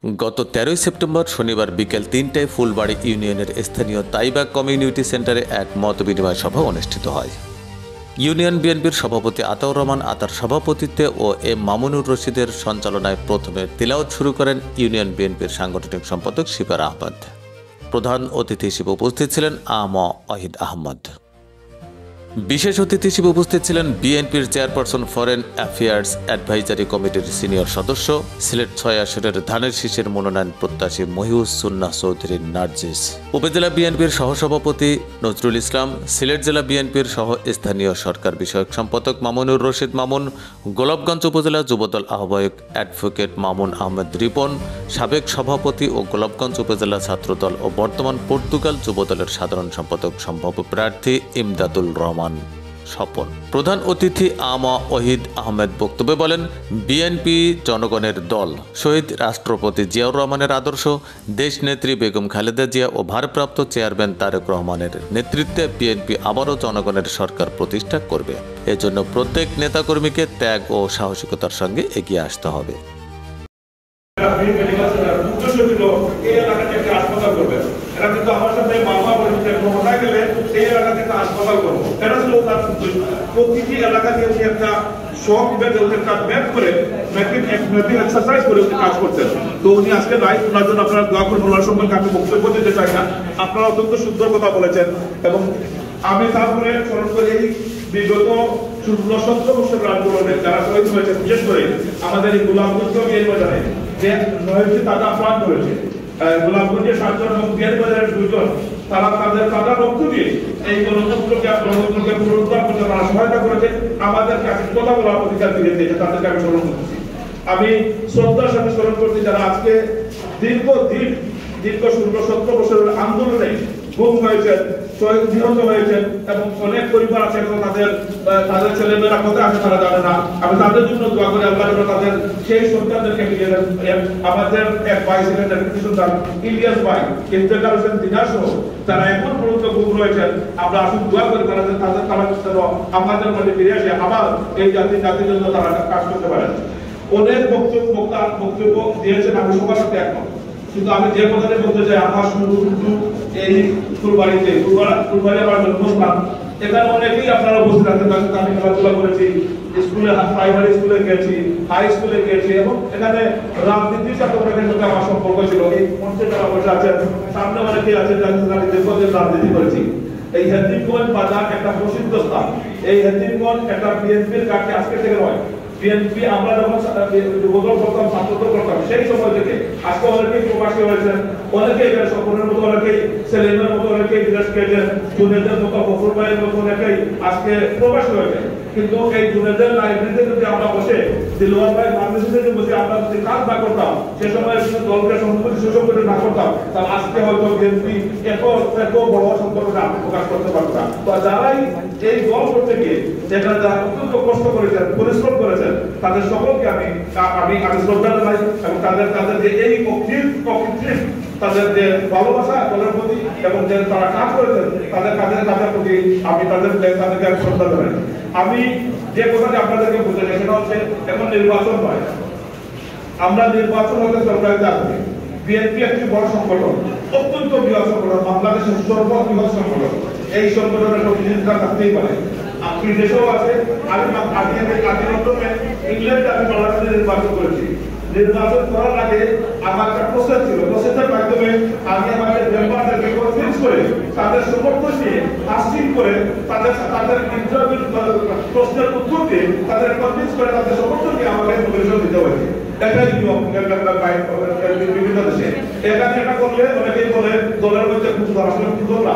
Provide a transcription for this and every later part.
গত 13 সেপ্টেম্বর শনিবার বিকেল 3টায় ফুলবাড়ী ইউনিয়নের স্থানীয় তাইবাগ কমিউনিটি সেন্টারে এক মতবিনিময় সভা অনুষ্ঠিত হয়। ইউনিয়ন বিএনপির সভাপতি আতাউর রহমান আতার সভাপতিত্বে ও এম মামুনুর রশিদের সঞ্চালনায় প্রথমে তিলাওয়াত শুরু করেন ইউনিয়ন বিএনপির সাংগঠনিক সম্পাদক শিপার আহমদ। প্রধান অতিথি হিসেবে উপস্থিত ছিলেন আম ওয়াহিদ আহমদ। বিশেষ অতিথি হিসেবে উপস্থিত ছিলেন বিএনপির চেয়ারপারসন ফরেন অ্যাফেয়ার্স অ্যাডভাইজারি কমিটির সিনিয়র সদস্য, সিলেট 6 আসনের ধানের শীষের মনোনয়ন প্রত্যাশী মহিউজ সুন্নাহ চৌধুরী নার্জিস, উপজেলা বিএনপির সহসভাপতি নজরুল ইসলাম, সিলেট জেলা বিএনপির সহ স্থানীয় সরকার বিষয়ক সম্পাদক মামুনুর রশিদ মামুন, গোলাপগঞ্জ উপজেলা যুবদল আহ্বায়ক অ্যাডভোকেট মামুন আহমেদ রিপন, সাবেক সভাপতি ও গোলাপগঞ্জ উপজেলা ছাত্রদল ও বর্তমান পর্তুগাল যুবদলের সাধারণ সম্পাদক সম্ভাব্য প্রার্থী ইমদাদুল রহমান স্বপন। প্রধান অতিথি আম ওয়াহিদ আহমেদ বক্তব্যে বলেন, বিএনপি জনগণের দল। শহীদ রাষ্ট্রপতি জিয়াউর রহমানের আদর্শ, দেশনেত্রী বেগম খালেদা জিয়া ও ভারপ্রাপ্ত চেয়ারম্যান তারেক রহমানের নেতৃত্বে বিএনপি আবারও জনগণের সরকার প্রতিষ্ঠা করবে। এজন্য প্রত্যেক নেতাকর্মীকে ত্যাগ ও সাহসিকতার সঙ্গে এগিয়ে আসতে হবে। এরা কিন্তু আমার সাথে মামা বলেছে ক্ষমতায় গেলে এই এলাকা থেকে হাসপাতাল করবো, এটা ছিল তার প্রতিটি এলাকাকে উনি একটা শখ বেঁধে ওদের কাজ ব্যাক করে ম্যাপিং এক্সারসাইজ করে উনি কাজ করতেন। তো উনি আজকে নাই, ওনার জন্য আপনারা দোয়া করবেন। ওনার সম্পর্কে আমি বক্তব্য দিতে চাই না, আপনারা অত্যন্ত সুন্দর কথা বলেছেন। এবং আমি তারপরে স্মরণ করি এই বিগত 16-17 বছরের আন্দোলনে যারা শহীদ হয়েছে, বিশেষ করে আমাদের এই গোলাপগঞ্জ বিয়ের বাজারে যে 9টি তাজা প্রাণ করেছে, গোলাপগঞ্জের 7 জন এবং বিয়ের বাজারের 2 জন, তারা তাদের তাজা রক্ত দিয়ে এই গণতন্ত্রকে পুনরুদ্ধার করতে তারা সহায়তা করেছে। আমাদের কাছে কথা বলার অধিকার ফিরে দিয়েছে, তাদেরকে আমি স্মরণ করতেছি। আমি শ্রদ্ধার সাথে স্মরণ করছি যারা আজকে দীর্ঘ 16-17 বছরের আন্দোলনে গুম হয়েছেন, নিহত হয়েছেন এবং অনেক পরিবার আছে তাদের ছেলেমেয়েরা কোথায় আছে তারা জানে না। আমি তাদের জন্য দোয়া করি আল্লাহ যেন তাদের সেই সন্তানদেরকে ফিরিয়ে দেন। আমাদের এক ভাই ছিলেন সন্তান ইলিয়াস ভাই, ইন্তেকাল হোসেন দিনার সহ তারা এখন পর্যন্ত গুম রয়েছেন। আমরা আসুন দোয়া করি তারা আমাদের মধ্যে ফিরে আসে, আবার এই জাতির জন্য তারা কাজ করতে পারেন। অনেক বক্তব্য দিয়েছেন, আমি সবার সাথে একমত। কিন্তু আমি যে কথাটা বলতে চাই, আমার শুরু এই ফুলবাড়িতে, ফুলবাড়ি আমার জন্মস্থান। এখানে অনেকেই আপনারা উপস্থিত আছেন, তাদের সাথে আমি খেলাধুলা করেছি, স্কুলে প্রাইমারি স্কুলে গেছি, হাই স্কুলে গেছি এবং এখানে রাজনীতির সাথে অনেকের সাথে আমার সম্পর্ক ছিল। এই মঞ্চে যারা বসে আছেন, সামনে অনেকেই আছেন যাদের সাথে আমি দীর্ঘদিন রাজনীতি করেছি। এই হেতিমগঞ্জ বাজার একটা প্রসিদ্ধ স্থান। এই হেতিমগঞ্জ একটা বিএনপির কাছে আজকে থেকে নয়, বিএনপি আমরা যখন যুবদল করতাম, ছাত্রদল করতাম, সেই সময় থেকে আজকে অনেকেই প্রবাসী হয়েছেন, অনেকেই এখানে স্বপনের মতো, অনেকেই সেলিমের মতো, অনেকেই বিদেশ গেছেন, জুনেদের মতো, গফুর ভাইয়ের মতো অনেকেই আজকে প্রবাসী হয়েছেন। কিন্তু এই জুনেদের লাইব্রেরিতে যদি আমরা বসে দিলওয়ার ভাই মাদ্রাসাতে বসে আমরা যদি কাজ না করতাম, সে সময় দলকে সম্পত্তি সুসংগঠন না করতাম, তাহলে আজকে হয়তো বিএনপি এত বড় সম্পর্কটা প্রকাশ করতে পারত না। তো যারাই এই দল করতে গিয়ে যেখানে যারা অত্যন্ত কষ্ট করেছেন, পরিশ্রম করেছেন, তাদের সকলকে আমি শ্রদ্ধা জানাই এবং তাদের যে এই তাদের যে ভালোবাসা দলের প্রতি এবং যে তারা কাজ করেছেন তাদের কাজের প্রতি আমি তাদেরকে শ্রদ্ধা জানাই। আমি যে কথাটি আপনাদেরকে বলতে চাই সেটা হচ্ছে, এখন নির্বাচন হয়, আমরা নির্বাচন হতে সরকারিতে আসবে। বিএনপি একটি বড় সংগঠন, অত্যন্ত বৃহৎ সংগঠন, বাংলাদেশের সর্ববৃহৎ সংগঠন। এই সংগঠনের প্রতিনিধিত্ব থাকতেই পারে, আপনি দেশেও আছে। আমি ইংল্যান্ডে আমি বাংলাদেশে নির্বাচন করেছি। নির্বাচন করার আগে আমার একটা প্রসেস ছিল, প্রসেসের মাধ্যমে আমি আমাদের মেম্বারদেরকে কনভিন্স করে তাদের সমর্থন নিয়ে কাস্টিং করে তাদের ইন্টারভিউ প্রশ্নের উত্তর দিয়ে তাদের কনভিন্স করে তাদের সমর্থন নিয়ে আমাকে নমিনেশন দিতে হয়েছে। এটাই নিয়ম বিভিন্ন দেশে। এটা করলে অনেকেই বলে দলের মধ্যে খুব আসলে সুন্দর না।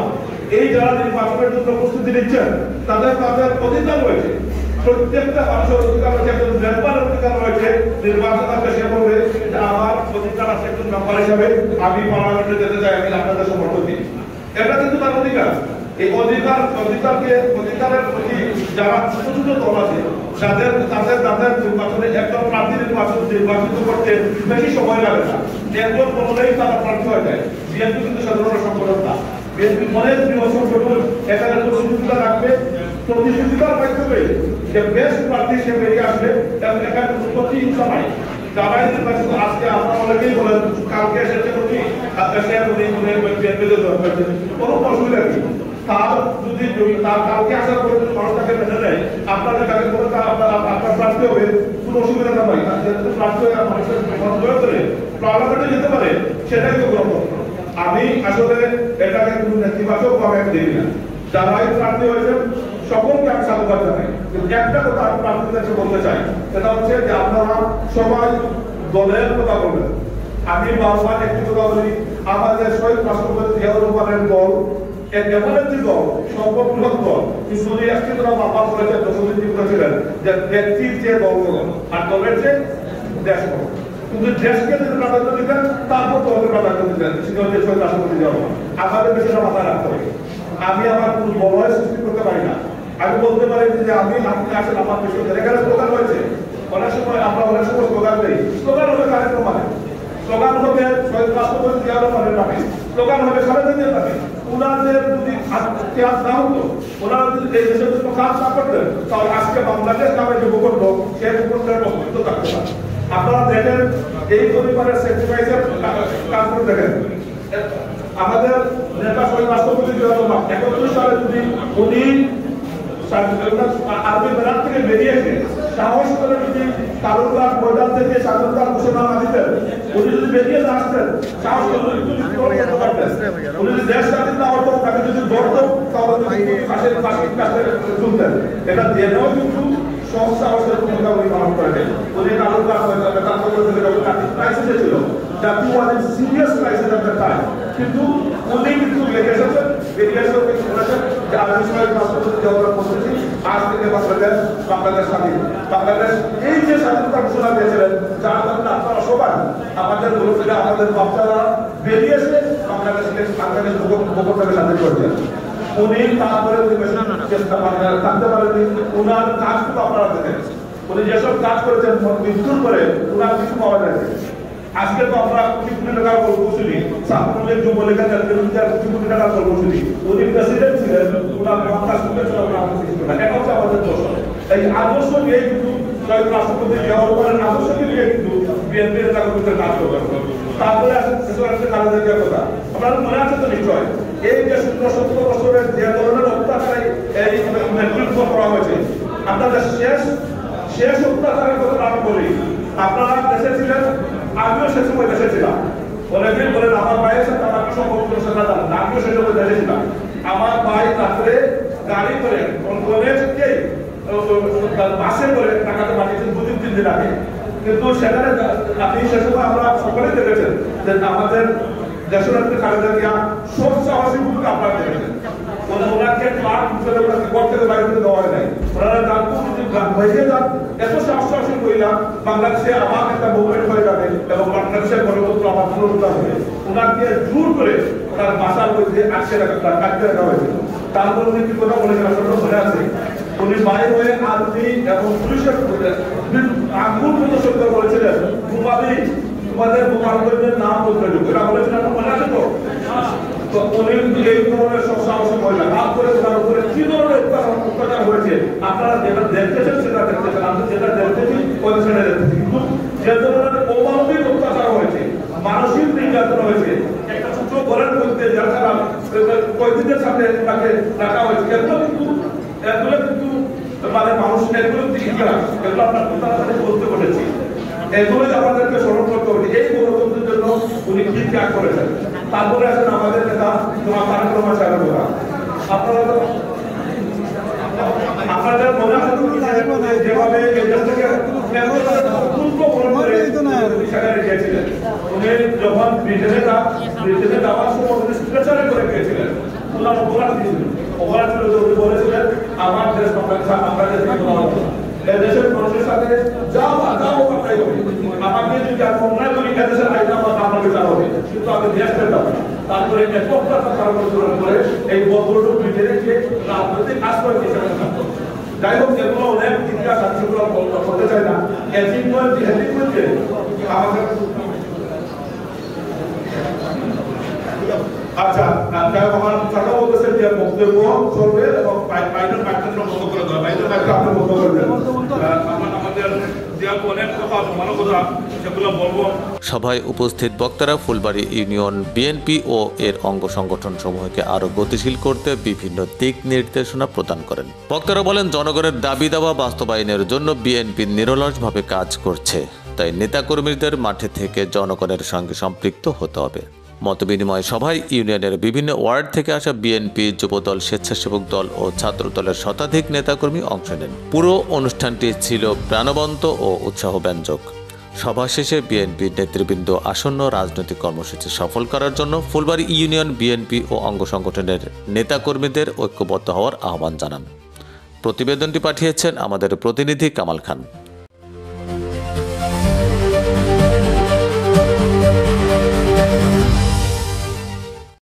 এই যারা নির্বাচনের জন্য প্রস্তুতি নিচ্ছেন তাদের অধিকার রয়েছে, প্রত্যেকটা মানুষের অধিকার রয়েছে, একজন মেম্বারের অধিকার রয়েছে। নির্বাচন আসলে সে বলবে আমার অধিকার আছে একজন মেম্বার হিসাবে, আমি পার্লামেন্টে যেতে চাই, আমি আপনাদের সমর্থন দিই। এটা কিন্তু তার অধিকার। এই অধিকারের প্রতি যারা ছোট ছোট দল আছে, তাদের নির্বাচনে একজন প্রার্থী নির্বাচিত করতে বেশি সময় লাগে না, একজন বললেই তারা প্রার্থী হয়ে যায়। বিএনপি কিন্তু সাধারণ সংগঠন না, বিএনপি অনেক বৃহৎ সংগঠন। এখানে প্রতিযোগিতা রাখবে, প্রতিযোগিতার মাধ্যমে যে বেস্ট প্রার্থী সে বেরিয়ে আসবে এবং এখানে প্রতিহিংসা নাই। যারাই নির্বাচিত আজকে আপনারা অনেকেই বলেন কালকে এসেছে উনি কোনো অসুবিধা নেই। তার যদি তার কালকে আসার পরে মানুষ তাকে মেনে নেয়, আপনাদের তাকে কোনো আপনার প্রার্থী হবে, কোনো অসুবিধা না হয়। যেহেতু প্রার্থী হয়ে মানুষের করে পার্লামেন্টে যেতে পারে, সেটাই তো গ্রহণ। আমি আসলে এটাকে কোনো নেতিবাচক ভাবে দেখি না। যারাই প্রার্থী হয়েছেন সকলকে আমি সাধুবাদ জানাই। কিন্তু একটা কথা আমি প্রার্থীদেরকে বলতে চাই, সেটা হচ্ছে যে আপনারা সবাই দলের কথা বলবেন। আমি বারবার একটি কথা বলি, আমাদের শহীদ রাষ্ট্রপতি জিয়াউর রহমানের দল এমন একটি দল, সর্ববৃহৎ দল, কিন্তু একটি কথা বাবা বলেছেন, দশদিন করেছিলেন যে ব্যক্তির যে দল আর দলের যে দেশ। কিন্তু দেশকে যদি প্রাধান্য দিতেন, তারপর দলকে প্রাধান্য দিতেন, সেটা হচ্ছে শহীদ রাষ্ট্রপতি জিয়াউর রহমান। আমাদের বিষয়টা মাথায় রাখতে হবে। আমি আমার কোনো বলয় সৃষ্টি করতে পারি না। আমি বলতে পারি যে আমি আপনি আসেন আমার বিষয়, এখানে স্লোগান হয়েছে, অনেক সময় আমরা অনেক সময় স্লোগান দিই, স্লোগান হবে কারেক্ট মানে, স্লোগান হবে শহীদ রাষ্ট্রপতি জিয়াউর রহমানের নামে, স্লোগান হবে খালেদাদের নামে। ওনাদের যদি ইতিহাস না হতো, ওনারা যদি এই দেশের জন্য কাজ না করতেন, তাহলে আজকে বাংলাদেশ নামে যে ভূখণ্ড, সেই ভূখণ্ডের অস্তিত্ব থাকতো না। আপনারা দেখেন এই পরিবারের স্যাক্রিফাইসের কাজগুলো দেখেন। আমাদের নেতা শহীদ রাষ্ট্রপতি জিয়াউর রহমান 71 সালে যদি উনি আর্মি ব্যারাক থেকে বেরিয়ে এসে সাহস করে যদি কালুরঘাট ময়দান থেকে স্বাধীনতার ঘোষণা না দিতেন, উনি যদি বেরিয়ে না আসতেন, সাহস করে উনি যদি দেশ স্বাধীন না হতো, তাকে যদি ধরতো, তাহলে ফাঁসির কাছে শুনতেন। এটা জেনেও কিন্তু সব সাহসের ভূমিকা উনি পালন করেছেন। উনি কালুরঘাট ক্রাইসিসে ছিল, জাতীয় সিরিয়াস ক্রাইসিস একটা টাইম, কিন্তু উনি কিন্তু বেরিয়ে এসেছেন, বেরিয়ে এসে বলেছেন যে আমি শহীদ রাষ্ট্রপতি জিয়াউর রহমান বলতেছি, আজ থেকে বাংলাদেশ স্বাধীন। বাংলাদেশ এই যে স্বাধীনতা ঘোষণা দিয়েছিলেন, যার কারণে আপনারা সবাই আমাদের মুরব্বীরা, আমাদের বাচ্চারা বেরিয়ে এসে বাংলাদেশকে ভূখণ্ডকে স্বাধীন করেছেন। উনি তারপরে চেষ্টা থাকতে পারেননি, ওনার কাজগুলো আপনারা দেখেন। উনি যেসব কাজ করেছেন মৃত্যুর পরে ওনার কিছু পাওয়া যায়। আজকে তো আমরা কোটি কোটি টাকার গল্প শুনি, ছাত্রলীগ যুবলীগের নেতৃত্বে কোটি কোটি টাকার গল্প শুনি। উনি প্রেসিডেন্ট ছিলেন, ওনার মহাকাশ এটা হচ্ছে আমাদের দোষ। এই আদর্শ নিয়ে কিন্তু শহীদ রাষ্ট্রপতি জিয়াউর রহমানের আদর্শকে নিয়ে কিন্তু বিএনপির নাগরিকদের কাজ করবেন। তারপরে আসছে খালেদা জিয়ার কথা, আপনাদের মনে আছে তো নিশ্চয়, এই যে 17 বছরের যে ধরনের অত্যাচারে এই নেতৃত্ব করা হয়েছে, আপনাদের শেষ অত্যাচারের কথা আমি বলি। আপনারা দেশে ছিলেন, আমিও সে সময় দেশে ছিলাম। অনেকেই বলেন আমার ভাইয়ের সাথে আমার সম্পর্ক সেটা জানেন, আমিও সে সময় দেশে ছিলাম। আমার ভাই রাত্রে গাড়ি করে বাসে করে টাকাতে পাঠিয়েছেন 2-3 দিন আগে। কিন্তু সেখানে আপনি সে সময় আমরা সকলেই দেখেছেন যে আমাদের দেশনেত্রী খালেদা জিয়া সব সাহসী ভূমিকা আপনারা দেখেছেন। ওনাকে ঘর থেকে বাইরে দেওয়া হয় নাই, ওনারা ভেসে যান। এত সাহসী মহিলা বাংলাদেশে আমার একটা মুভমেন্ট হয়ে যাবে এবং বাংলাদেশের গণতন্ত্র আমার পুনরুদ্ধার হবে। ওনাকে জোর করে ওনার বাসার মধ্যে আটকে রাখা হয়েছে। তারপর উনি কি কথা বলেছেন আপনারা মনে আছে? উনি বাইরে হয়ে আর্মি এবং পুলিশের আঙ্গুল প্রদর্শন করে বলেছিলেন, তোমাদের বোমাদের নাম বলতে হবে, এটা বলেছেন আপনার মনে আছে তো? তো উনি এই ধরনের সব সাহসী মহিলা, তারপরে তার উপরে কি ধরনের অত্যাচার হয়েছে আপনারা যেটা দেখতেছেন সেটা দেখতেছেন, আমি যেটা দেখতেছি ওই সেটা দেখতেছি। কিন্তু যে ধরনের অমানবিক অত্যাচার হয়েছে, মানসিক নির্যাতন হয়েছে, একটা ছোট ঘরের মধ্যে যারা কয়েদিদের সামনে তাকে রাখা হয়েছে, এগুলো কিন্তু মানে মানুষ এগুলো ইতিহাস, এগুলো আপনার তাড়াতাড়ি বলতে বলেছি। এগুলোই আমাদেরকে স্মরণ করতে হবে এই গণতন্ত্রের জন্য উনি কি ত্যাগ করেছেন। তারপরে আছেন আমাদের নেতা তোমার তারেক রহমান সাহেবের কথা। আপনাদের মনে আছে যেভাবে সেখানে গিয়েছিলেন, উনি যখন ব্রিটেনে যাওয়ার সময় উনি স্ট্রেচারে করে গিয়েছিলেন, ওনার অপরাধ দিয়েছিলেন। অপরাধ ছিল যে উনি বলেছিলেন আমার দেশ বাংলাদেশ দেশের মানুষের সাথে যাও আপনাই হবে, আমাকে যদি আমি অন্যায় করি এদেশের আইন আমার বিচার হবে, কিন্তু আমি দেশ পেতাম। তারপরে করে এই বদলটুক ভিতরে যে রাজনৈতিক আশ্রয় হিসেবে থাকতো। যাই হোক, যেগুলো অনেক ইতিহাস আছে সেগুলো করতে চাই না। আমাদের আচ্ছা, আমার কথা বলতেছেন যে বক্তব্য চলবে এবং বাইরের মাধ্যমে বন্ধ করে দেওয়া, বাইরের মাধ্যমে আপনি বন্ধ করে দেবেন। আমাদের যে অনেক কথা আছে মানবতা সেগুলো বলবো। সভায় উপস্থিত বক্তারা ফুলবাড়ী ইউনিয়ন বিএনপি ও এর অঙ্গ সংগঠন সমূহকে আরও গতিশীল করতে বিভিন্ন দিক নির্দেশনা প্রদান করেন। বক্তারা বলেন, জনগণের দাবি দাওয়া বাস্তবায়নের জন্য বিএনপি নিরলসভাবে কাজ করছে, তাই নেতাকর্মীদের মাঠে থেকে জনগণের সঙ্গে সম্পৃক্ত হতে হবে। মতবিনিময় সভায় ইউনিয়নের বিভিন্ন ওয়ার্ড থেকে আসা বিএনপি, যুবদল, স্বেচ্ছাসেবক দল ও ছাত্র দলের শতাধিক নেতাকর্মী অংশ নেন। পুরো অনুষ্ঠানটি ছিল প্রাণবন্ত ও উৎসাহব্যঞ্জক। সভা শেষে বিএনপি নেতৃবৃন্দ আসন্ন রাজনৈতিক কর্মসূচি সফল করার জন্য ফুলবাড়ী ইউনিয়ন বিএনপি ও অঙ্গ সংগঠনের নেতাকর্মীদের ঐক্যবদ্ধ হওয়ার আহ্বান জানান। প্রতিবেদনটি পাঠিয়েছেন আমাদের প্রতিনিধি কামাল খান।